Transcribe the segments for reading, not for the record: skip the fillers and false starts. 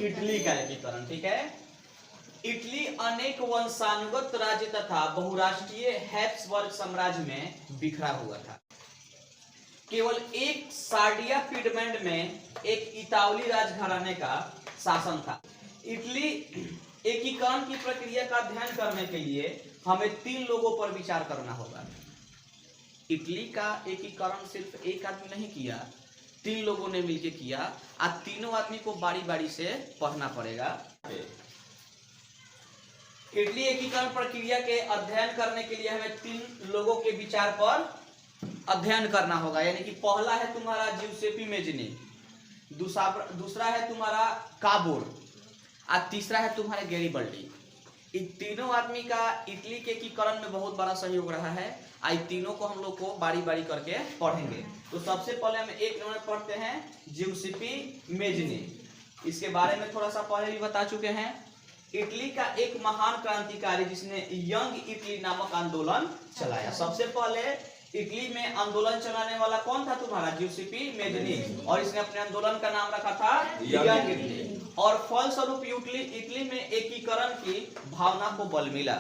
Italy का एकीकरण। ठीक है, इटली अनेक वंशानुगत राज्य तथा बहुराष्ट्रीय हैब्सबर्ग साम्राज्य में बिखरा हुआ था। केवल एक सार्डिया पिडमैंड में एक इतावली राजघराने का शासन था। इटली एकीकरण की प्रक्रिया का अध्ययन करने के लिए हमें 3 लोगों पर विचार करना होगा। इटली का एकीकरण सिर्फ एक आदमी नहीं किया, 3 लोगों ने मिलकर किया। आज तीनों आदमी को बारी बारी से पढ़ना पड़ेगा। इटली एकीकरण प्रक्रिया के अध्ययन करने के लिए हमें 3 लोगों के विचार पर अध्ययन करना होगा। यानी कि पहला है तुम्हारा ज्यूसेपी मेजनी, दूसरा है तुम्हारा काबोर और तीसरा है तुम्हारे गैरिबल्डी। इन तीनों आदमी का इटली के एकीकरण में बहुत बड़ा सहयोग रहा है। आई तीनों को हम लोग को बारी बारी करके पढ़ेंगे। तो सबसे पहले हम 1 नंबर पढ़ते हैं ज्यूसेपी मेजनी। इसके बारे में थोड़ा सा पहले भी बता चुके हैं। इटली का एक महान क्रांतिकारी जिसने यंग इटली नामक आंदोलन चलाया। सबसे पहले इटली में आंदोलन चलाने वाला कौन था? तुम्हारा ज्यूसेपी मेजनी, और इसने अपने आंदोलन का नाम रखा था यंग इटली। और फलस्वरूप इटली में एकीकरण की भावना को बल मिला।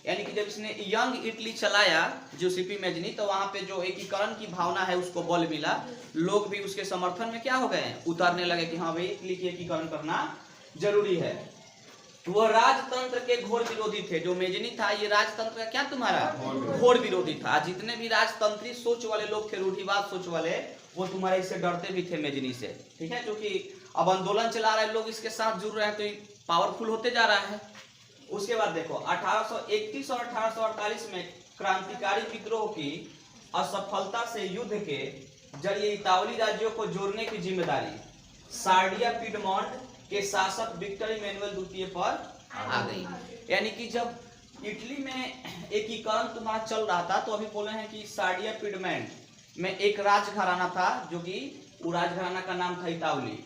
यानी कि जब इसने यंग इटली चलाया ज्यूसेपी मेजनी, तो वहां पे जो एकीकरण की भावना है उसको बल मिला। लोग भी उसके समर्थन में क्या हो गए, उतरने लगे कि हाँ भाई इटली की एकीकरण करना जरूरी है। वह राजतंत्र के घोर विरोधी थे। जो मेजनी था ये राजतंत्र का क्या तुम्हारा घोर विरोधी था। जितने भी राजतंत्री सोच वाले लोग थे, रूढ़िवाद सोच वाले, वो तुम्हारे इससे डरते भी थे मेजनी से। ठीक है, क्योंकि अब आंदोलन चला रहे लोग इसके साथ जुड़ रहे हैं तो पावरफुल होते जा रहा है। उसके बाद देखो 1831 और 1848 में क्रांतिकारी विद्रोह की असफलता से युद्ध के जरिए इतावली राज्यों को जोड़ने की जिम्मेदारी सार्डिया पिडमॉन्ट के शासक विक्टर इमैनुअल द्वितीय पर आ गई। यानी कि जब इटली में एकीकरण तुम्हारा चल रहा था तो अभी बोले हैं कि सार्डिया पिडमैंट में एक राजघराना था, जो कि वो राजघराना का नाम था इतावली।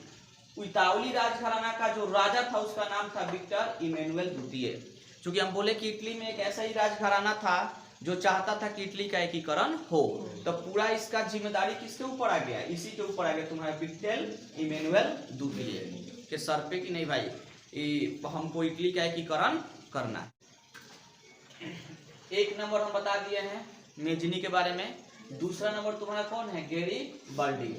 इतावली राजघराना का जो राजा था उसका नाम था विक्टर इमैनुअल द्वितीय। क्योंकि हम बोले कि इटली में एक ऐसा ही राजघराना था जो चाहता था कि इटली का एकीकरण हो, तो पूरा इसका जिम्मेदारी किसके ऊपर आ गया? इसी के ऊपर आ गया तुम्हारा विक्टर इमैनुअल द्वितीय के सर पे कि नहीं भाई हमको इटली का एकीकरण करना है। 1 नंबर हम बता दिए हैं मेजनी के बारे में। दूसरा नंबर तुम्हारा कौन है? गैरिबल्डी।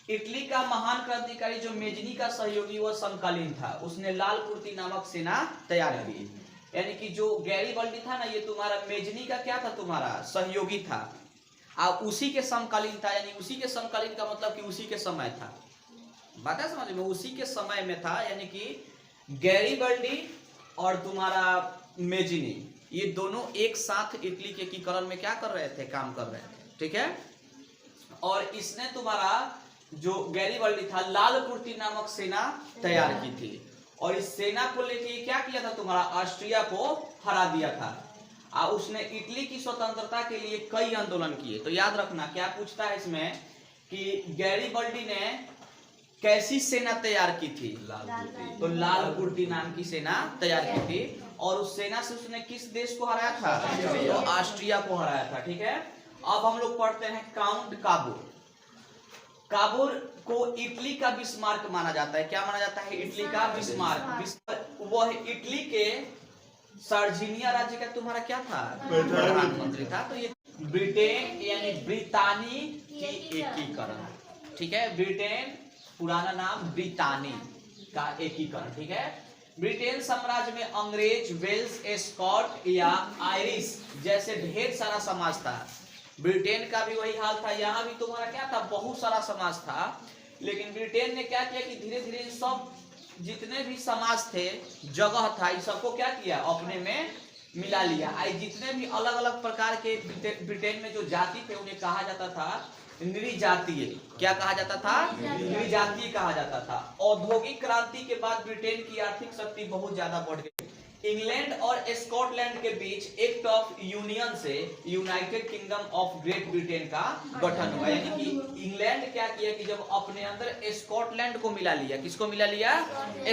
इटली का महान क्रांतिकारी जो मेजनी का सहयोगी वह समकालीन था। उसने लाल कुर्ती नामक सेना तैयार की। यानी कि जो गैरिबल्डी था ना, ये तुम्हारा मेजनी का क्या था? तुम्हारा सहयोगी था और उसी के समकालीन था। यानी उसी के समकालीन का मतलब कि उसी के समय था। बात है समझ में? उसी के समय में था। यानी कि गैरिबल्डी और तुम्हारा मेजनी ये दोनों एक साथ इटली के एकीकरण में क्या कर रहे थे? काम कर रहे थे। ठीक है, और इसने तुम्हारा जो गैरिबल्डी था लाल कुर्ती नामक सेना तैयार की थी, और इस सेना को लेके क्या किया था? तुम्हारा ऑस्ट्रिया को हरा दिया था। और उसने इटली की स्वतंत्रता के लिए कई आंदोलन किए। तो याद रखना क्या पूछता है इसमें कि गैरिबल्डी ने कैसी सेना तैयार की थी? लाल कुर्ती। तो लाल कुर्ती नाम की सेना तैयार की थी, और उस सेना से उसने किस देश को हराया था? तो ऑस्ट्रिया को हराया था। ठीक है, अब हम लोग पढ़ते हैं काउंट काबूर। काबूर को इटली का बिस्मार्क माना जाता है। क्या माना जाता है? इटली का बिस्मार्क। वह इटली के सर्जिनिया राज्य का तुम्हारा क्या था? प्रधानमंत्री था। तो ये ब्रिटेन यानी ब्रितानी की एकीकरण। ठीक है, ब्रिटेन पुराना नाम ब्रितानी का एकीकरण। ठीक है, ब्रिटेन साम्राज्य में अंग्रेज, वेल्स, स्कॉट या आयरिश जैसे ढेर सारा समाज था। ब्रिटेन का भी वही हाल था। यहाँ भी तुम्हारा क्या था? बहुत सारा समाज था। लेकिन ब्रिटेन ने क्या किया कि धीरे धीरे सब जितने भी समाज थे, जगह था, इस सबको क्या किया? अपने में मिला लिया। आई जितने भी अलग अलग प्रकार के ब्रिटेन में जो जाति थे उन्हें कहा जाता था नृजातीय। क्या कहा जाता था? नृजातीय कहा जाता था। औद्योगिक क्रांति के बाद ब्रिटेन की आर्थिक शक्ति बहुत ज्यादा बढ़ गई। इंग्लैंड और स्कॉटलैंड के बीच एक्ट ऑफ यूनियन से United kingdom of great Britain का गठन हुआ। यानी कि इंग्लैंड क्या किया कि जब अपने अंदर स्कॉटलैंड को मिला लिया। किसको मिला लिया?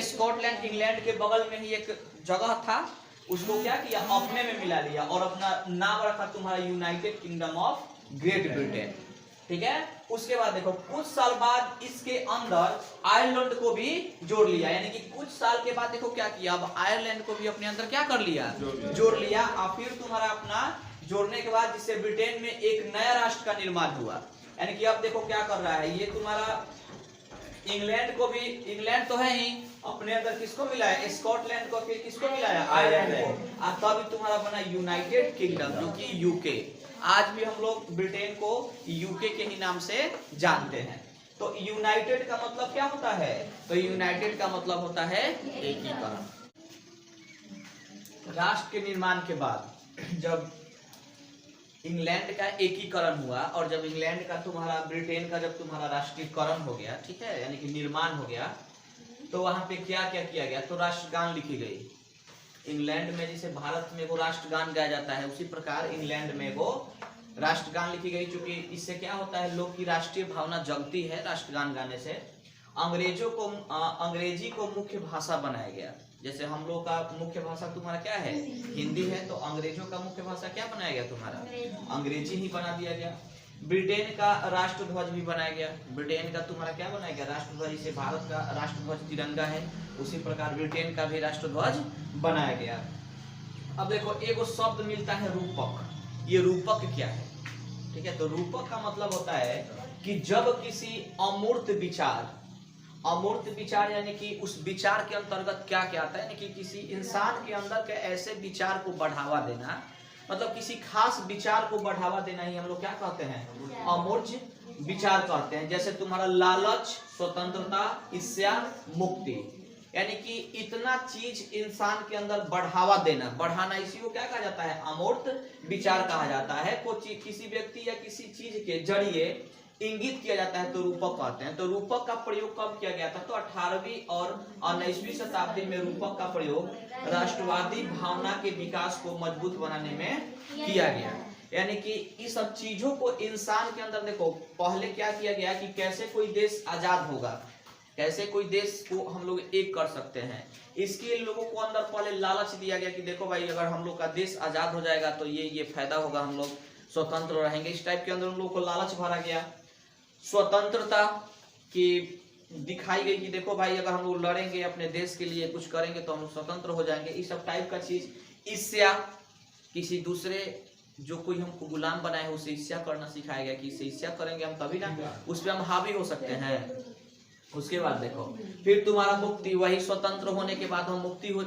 स्कॉटलैंड। इंग्लैंड के बगल में ही एक जगह था, उसको क्या किया? अपने में मिला लिया और अपना नाम रखा तुम्हारा United kingdom of great Britain. ठीक है, उसके बाद देखो कुछ साल बाद इसके अंदर आयरलैंड को भी जोड़ लिया, यानी कि कुछ साल के बाद देखो क्या किया, अब आयरलैंड को भी अपने अंदर क्या कर लिया, जोड़ लिया। और फिर तुम्हारा अपना जोड़ने के बाद जिससे ब्रिटेन में एक नया राष्ट्र का निर्माण हुआ। यानी कि अब देखो क्या कर रहा है, ये तुम्हारा इंग्लैंड को भी, इंग्लैंड तो है ही, अपने अंदर किसको मिलाया, स्कॉटलैंड को, फिर किसको मिलाया, आयरलैंड को, और तभी तुम्हारा बना यूनाइटेड किंगडम, जो कि यूके। आज भी हम लोग ब्रिटेन को यूके के ही नाम से जानते हैं। तो यूनाइटेड का मतलब क्या होता है, तो यूनाइटेड का मतलब होता है एकीकरण। राष्ट्र के निर्माण के बाद जब इंग्लैंड का एकीकरण हुआ, और जब इंग्लैंड का तुम्हारा, ब्रिटेन का जब तुम्हारा राष्ट्रीयकरण हो गया, ठीक है, यानी कि निर्माण हो गया, तो वहां पे क्या क्या किया गया, तो राष्ट्रगान लिखी गई। इंग्लैंड में जैसे भारत में वो राष्ट्रगान गाया जाता है, उसी प्रकार इंग्लैंड में वो राष्ट्रगान लिखी गई। क्योंकि इससे क्या होता है, लोग की राष्ट्रीय भावना जगती है राष्ट्रगान गाने से। अंग्रेजी को मुख्य भाषा बनाया गया। जैसे हम लोग का मुख्य भाषा तुम्हारा क्या है, हिंदी है, तो अंग्रेजों का मुख्य भाषा क्या बनाया गया तुम्हारा, अंग्रेजी ही बना दिया गया। ब्रिटेन का राष्ट्रध्वज भी बनाया गया। ब्रिटेन का तुम्हारा क्या बनाया गया, राष्ट्रध्वज। जैसे भारत का राष्ट्रध्वज तिरंगा है, उसी प्रकार ब्रिटेन का भी राष्ट्रध्वज बनाया गया। अब देखो एक शब्द मिलता है रूपक। ये रूपक क्या है, ठीक है, तो रूपक का मतलब होता है कि जब किसी अमूर्त विचार, अमूर्त विचार यानी कि उस विचार के अंतर्गत क्या क्या आता है, यानी कि किसी इंसान के अंदर के ऐसे विचार को बढ़ावा देना, मतलब किसी खास विचार को बढ़ावा देना ही हम लोग क्या कहते हैं, अमूर्त विचार कहते हैं। जैसे तुम्हारा लालच, स्वतंत्रता, ईर्ष्या, मुक्ति, यानी कि इतना चीज इंसान के अंदर बढ़ावा देना, बढ़ाना, इसी को क्या कहा जाता है, अमूर्त विचार कहा जाता है। कोई किसी व्यक्ति या किसी चीज के जरिए इंगित किया जाता है तो रूपक कहते हैं। तो रूपक का प्रयोग कब किया गया था, तो 18वीं और 19वीं शताब्दी में रूपक का प्रयोग राष्ट्रवादी भावना के विकास को मजबूत बनाने में किया गया। यानी कि इस सब चीजों को इंसान के अंदर, देखो पहले क्या किया गया कि कैसे कोई देश आजाद होगा, कैसे कोई देश को हम लोग एक कर सकते हैं, इसके लोगों को अंदर पहले लालच दिया गया कि देखो भाई अगर हम लोग का देश आजाद हो जाएगा तो ये फायदा होगा, हम लोग स्वतंत्र रहेंगे। इस टाइप के अंदर उन लोगों को लालच भरा गया। स्वतंत्रता की दिखाई गई कि देखो भाई अगर हम लोग लड़ेंगे अपने देश के लिए, कुछ करेंगे तो हम लोग स्वतंत्र हो जाएंगे, इस सब टाइप का चीज। ईर्ष्या, किसी दूसरे जो कोई हमको गुलाम बनाए है उसे ईर्ष्या करना सिखाया गया कि इससे ईर्ष्या करेंगे हम तभी ना उस पर हम हावी हो सकते हैं। उसके बाद देखो फिर तुम्हारा मुक्ति, वही स्वतंत्र होने के बाद हम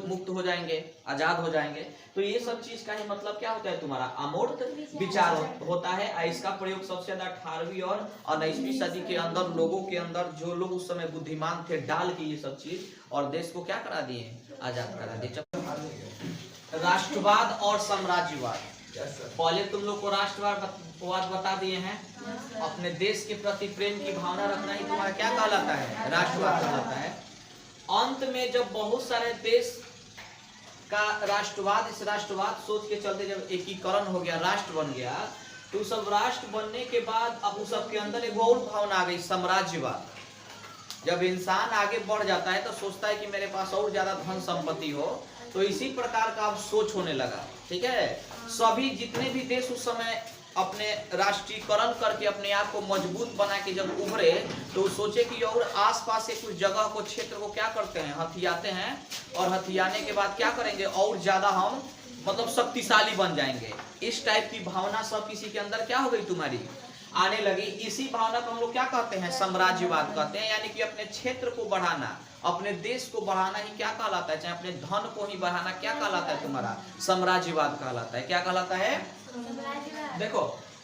मुक्त हो जाएंगे, आजाद हो जाएंगे। तो ये सब चीज का ही मतलब क्या होता है, तुम्हारा अमूर्त विचार होता है। इसका प्रयोग सबसे ज्यादा 18वीं और 19वीं सदी के अंदर लोगों के अंदर, जो लोग उस समय बुद्धिमान थे, डाल के ये सब चीज और देश को क्या करा दिए, आजाद करा दिए। राष्ट्रवाद और साम्राज्यवाद, पहले तुम लोग को राष्ट्रवाद बता दिए हैं। अपने देश के प्रति प्रेम की भावना रखना ही तुम्हारा क्या कहलाता है, राष्ट्रवाद कहलाता है। अंत में जब बहुत सारे देश का राष्ट्रवाद, इस राष्ट्रवाद सोच के चलते जब एकीकरण हो गया, राष्ट्र बन गया, तो सब राष्ट्र बनने के बाद अब उस सबके अंदर एक और भावना आ गई, साम्राज्यवाद। जब इंसान आगे बढ़ जाता है तो सोचता है कि मेरे पास और ज्यादा धन संपत्ति हो, तो इसी प्रकार का अब सोच होने लगा, ठीक है। सभी जितने भी देश उस समय अपने राष्ट्रीयकरण करके अपने आप को मजबूत बना के जब उभरे, तो सोचे कि और आसपास के कुछ जगह को, क्षेत्र को क्या करते हैं, हथियाते हैं, और हथियाने के बाद क्या करेंगे, और ज्यादा हम मतलब शक्तिशाली बन जाएंगे। इस टाइप की भावना सब किसी के अंदर क्या हो गई, तुम्हारी आने लगी। इसी भावना को हम लोग क्या कहते हैं, साम्राज्यवाद कहते हैं। यानी कि अपने क्षेत्र को बढ़ाना, अपने देश को बढ़ाना ही क्या कहलाता है, चाहे अपने धन को ही बढ़ाना क्या कहलाता है, तुम्हारा साम्राज्यवाद कहलाता है। क्या कहलाता है, देखो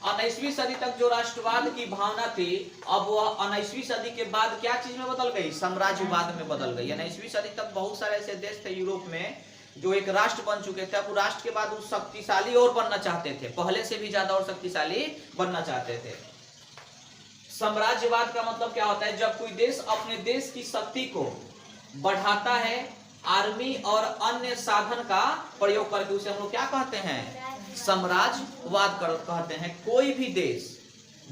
19वीं सदी तक जो राष्ट्रवाद की भावना थी, अब वह 19वीं सदी के बाद क्या चीज में बदल गई, साम्राज्यवाद में बदल गई। 19वीं सदी तक बहुत सारे ऐसे देश थे यूरोप में जो एक राष्ट्र बन चुके थे, अब राष्ट्र के बाद वो शक्तिशाली और बनना चाहते थे, पहले से भी ज्यादा और शक्तिशाली बनना चाहते थे। साम्राज्यवाद का मतलब क्या होता है, जब कोई देश अपने देश की शक्ति को बढ़ाता है, आर्मी और अन्य साधन का प्रयोग करके, उसे हम लोग क्या कहते हैं, साम्राज्यवाद कहते हैं। कोई भी देश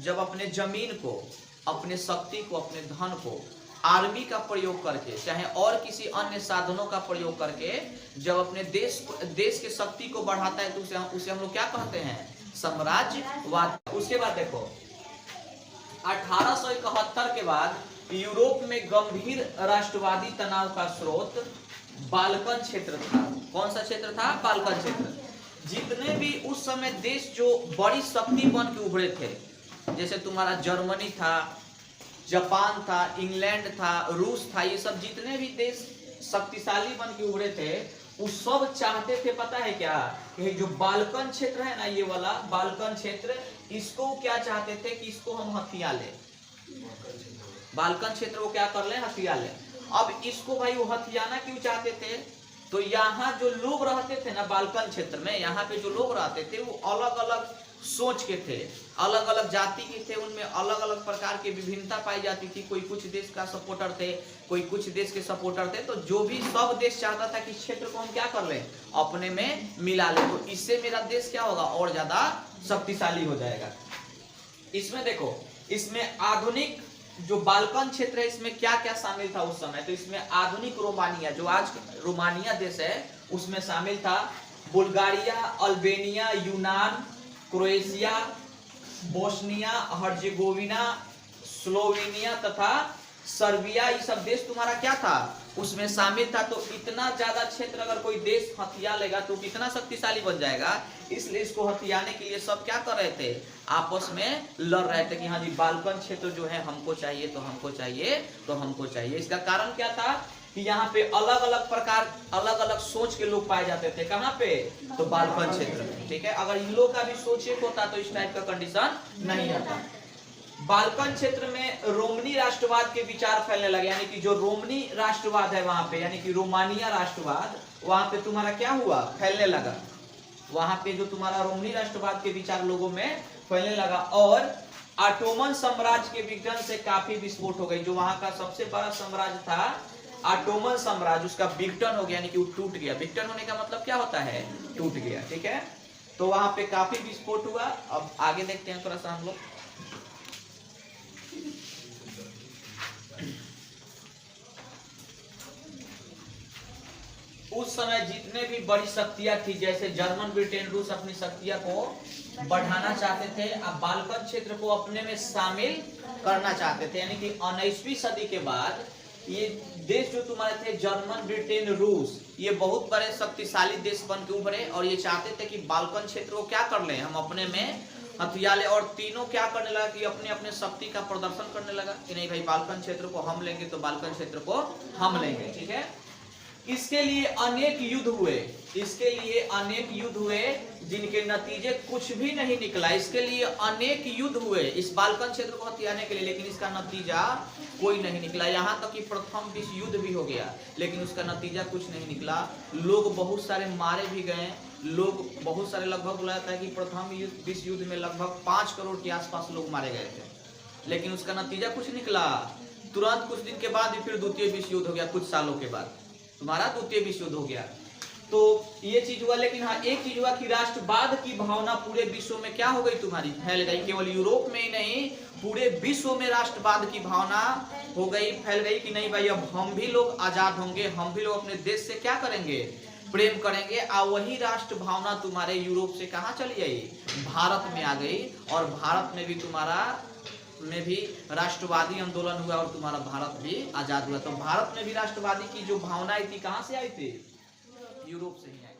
जब अपने जमीन को, अपने शक्ति को, अपने धन को आर्मी का प्रयोग करके, चाहे और किसी अन्य साधनों का प्रयोग करके, जब अपने देश के शक्ति को बढ़ाता है, तो उसे हम लोग क्या कहते हैं, साम्राज्यवाद। उसके बाद देखो 1871 के बाद यूरोप में गंभीर राष्ट्रवादी तनाव का स्रोत बाल्कन क्षेत्र था। कौन सा क्षेत्र था? बाल्कन क्षेत्र। जितने भी उस समय देश जो बड़ी शक्ति बन के उभरे थे, जैसे तुम्हारा जर्मनी था, जापान था, इंग्लैंड था, रूस था, ये सब जितने भी देश शक्तिशाली बन के उभरे थे, वो सब चाहते थे, पता है क्या, कि जो बाल्कन क्षेत्र है ना, ये वाला बाल्कन क्षेत्र, इसको क्या चाहते थे कि इसको हम हथिया ले। बाल्कन क्षेत्र को क्या कर ले? हथिया ले। अब इसको भाई वो हथियाना क्यों चाहते थे? तो यहाँ जो लोग रहते थे ना बाल्कन क्षेत्र में, यहाँ पे जो लोग रहते थे वो अलग अलग सोच के थे, अलग अलग जाति के थे, उनमें अलग अलग प्रकार की विभिन्नता पाई जाती थी। कोई कुछ देश का सपोर्टर थे, कोई कुछ देश के सपोर्टर थे। तो जो भी सब देश चाहता था कि क्षेत्र को हम क्या कर लें, अपने में मिला लें, तो इससे मेरा देश क्या होगा, और ज्यादा शक्तिशाली हो जाएगा। इसमें देखो, इसमें आधुनिक जो बाल्कन क्षेत्र है, इसमें क्या क्या शामिल था उस समय? तो इसमें आधुनिक रोमानिया, जो आज रोमानिया देश है, उसमें शामिल था बुल्गारिया, अल्बेनिया, यूनान, क्रोएशिया, बोस्निया हर्जेगोविना, स्लोवेनिया तथा सर्बिया, ये सब देश तुम्हारा क्या था, उसमें शामिल था। तो इतना ज्यादा क्षेत्र अगर कोई देश हथिया लेगा तो कितना शक्तिशाली बन जाएगा। इसलिए इसको हथियाने के लिए सब क्या कर रहे थे, आपस में लड़ रहे थे कि हाँ जी बाल्कन क्षेत्र जो है हमको चाहिए, तो हमको चाहिए, तो हमको चाहिए। इसका कारण क्या था कि यहाँ पे अलग अलग प्रकार, अलग अलग सोच के लोग पाए जाते थे। कहाँ पे? तो बाल्कन क्षेत्र में। ठीक है, अगर इन लोग का भी सोच एक होता तो इस टाइप का कंडीशन नहीं आता। बाल्कन क्षेत्र में रोमनी राष्ट्रवाद के विचार फैलने लगे, यानी कि जो रोमनी राष्ट्रवाद है वहां पे, यानी कि रोमानिया राष्ट्रवाद, वहां पे तुम्हारा क्या हुआ, फैलने लगा। वहां पे जो तुम्हारा रोमनी राष्ट्रवाद के विचार लोगों में फैलने लगा। और ऑटोमन साम्राज्य के विघटन से काफी विस्फोट हो गई। जो वहां का सबसे बड़ा साम्राज्य था ऑटोमन साम्राज्य, उसका विघटन हो गया, यानी कि वो टूट गया। विघटन होने का मतलब क्या होता है, टूट गया। ठीक है, तो वहां पे काफी विस्फोट हुआ। अब आगे देखते हैं थोड़ा सा हम लोग। उस समय जितने भी बड़ी शक्तियां थी, जैसे जर्मन, ब्रिटेन, रूस, अपनी शक्तियां को बढ़ाना चाहते थे, अब बाल्कन क्षेत्र को अपने में शामिल करना चाहते थे। यानी कि 19वीं सदी के बाद ये देश जो तुम्हारे थे, जर्मन, ब्रिटेन, रूस, ये बहुत बड़े शक्तिशाली देश बन के उभरे और ये चाहते थे कि बाल्कन क्षेत्र को क्या कर लें, हम अपने में हथिया ले। और तीनों क्या करने लगा कि अपने अपने शक्ति का प्रदर्शन करने लगा कि नहीं भाई बाल्कन क्षेत्र को हम लेंगे, तो बाल्कन क्षेत्र को हम लेंगे। ठीक है, इसके लिए अनेक युद्ध हुए, इसके लिए अनेक युद्ध हुए जिनके नतीजे कुछ भी नहीं निकला। इसके लिए अनेक युद्ध हुए इस बाल्कन क्षेत्र को हथियाने के लिए, लेकिन इसका नतीजा कोई नहीं निकला। यहाँ तक कि प्रथम विश्व युद्ध भी हो गया, लेकिन उसका नतीजा कुछ नहीं निकला। लोग बहुत सारे मारे भी गए, लोग बहुत सारे, लगभग बोला जाता है कि प्रथम विश्व युद्ध में लगभग 5 करोड़ के आसपास लोग मारे गए थे, लेकिन उसका नतीजा कुछ निकला। तुरंत कुछ दिन के बाद भी फिर द्वितीय विश्व युद्ध हो गया, कुछ सालों के बाद तुम्हारा द्वितीय विश्व युद्ध हो गया। तो ये चीज हुआ। लेकिन हाँ, एक चीज हुआ कि राष्ट्रवाद की भावना पूरे विश्व में क्या हो गई, तुम्हारी फैल गई। केवल यूरोप में ही नहीं, पूरे विश्व में राष्ट्रवाद की भावना हो गई, फैल गई कि नहीं भाई अब हम भी लोग आजाद होंगे, हम भी लोग अपने देश से क्या करेंगे, प्रेम करेंगे। और वही राष्ट्र भावना तुम्हारे यूरोप से कहाँ चली आई, भारत में आ गई। और भारत में भी तुम्हारा में भी राष्ट्रवादी आंदोलन हुआ और तुम्हारा भारत भी आजाद हुआ। तो भारत में भी राष्ट्रवादी की जो भावनाएं थी कहां से आई थी, यूरोप से ही आई।